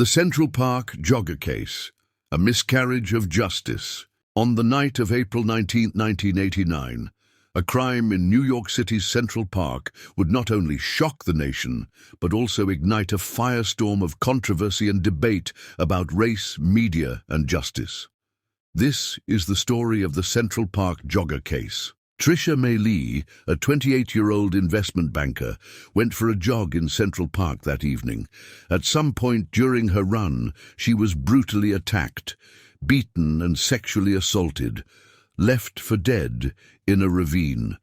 The Central Park Jogger case, a miscarriage of justice. On the night of April 19, 1989, a crime in New York City's Central Park would not only shock the nation, but also ignite a firestorm of controversy and debate about race, media, and justice. This is the story of the Central Park Jogger case. Trisha Meili, a 28-year-old investment banker, went for a jog in Central Park that evening. At some point during her run, she was brutally attacked, beaten and sexually assaulted, left for dead in a ravine.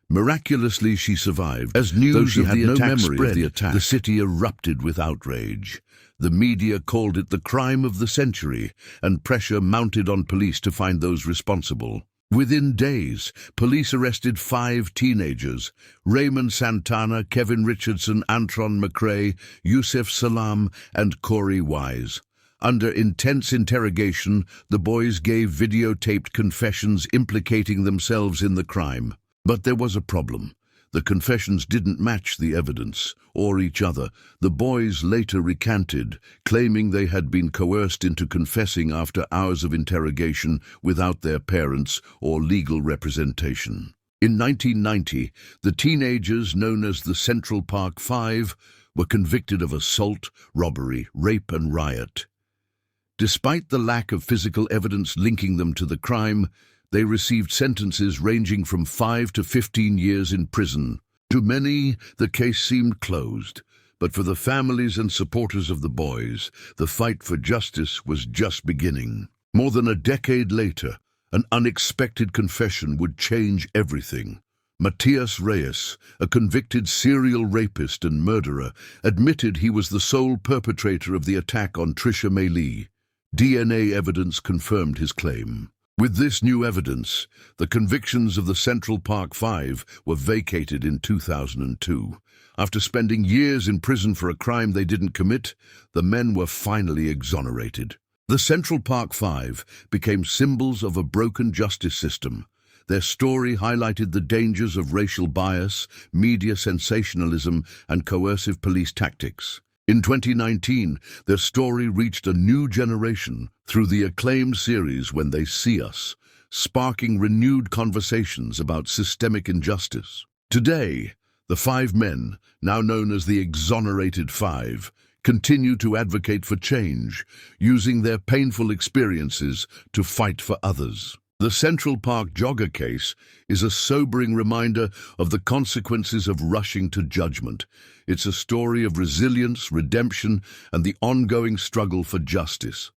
Miraculously, she survived. As news of the attack spread, the city erupted with outrage. The media called it the crime of the century, and pressure mounted on police to find those responsible. Within days, police arrested 5 teenagers: Raymond Santana, Kevin Richardson, Antron McCrae, Yusef Salam, and Corey Wise. Under intense interrogation, the boys gave videotaped confessions implicating themselves in the crime. But there was a problem. The confessions didn't match the evidence, or each other. The boys later recanted, claiming they had been coerced into confessing after hours of interrogation without their parents or legal representation. In 1990, the teenagers known as the Central Park Five were convicted of assault, robbery, rape, and riot. Despite the lack of physical evidence linking them to the crime, they received sentences ranging from 5 to 15 years in prison. To many, the case seemed closed, but for the families and supporters of the boys, the fight for justice was just beginning. More than a decade later, an unexpected confession would change everything. Matias Reyes, a convicted serial rapist and murderer, admitted he was the sole perpetrator of the attack on Trisha Meili. DNA evidence confirmed his claim. With this new evidence, the convictions of the Central Park Five were vacated in 2002. After spending years in prison for a crime they didn't commit, the men were finally exonerated. The Central Park Five became symbols of a broken justice system. Their story highlighted the dangers of racial bias, media sensationalism, and coercive police tactics. In 2019, their story reached a new generation through the acclaimed series When They See Us, sparking renewed conversations about systemic injustice. Today, the 5 men, now known as the Exonerated Five, continue to advocate for change, using their painful experiences to fight for others. The Central Park Jogger case is a sobering reminder of the consequences of rushing to judgment. It's a story of resilience, redemption, and the ongoing struggle for justice.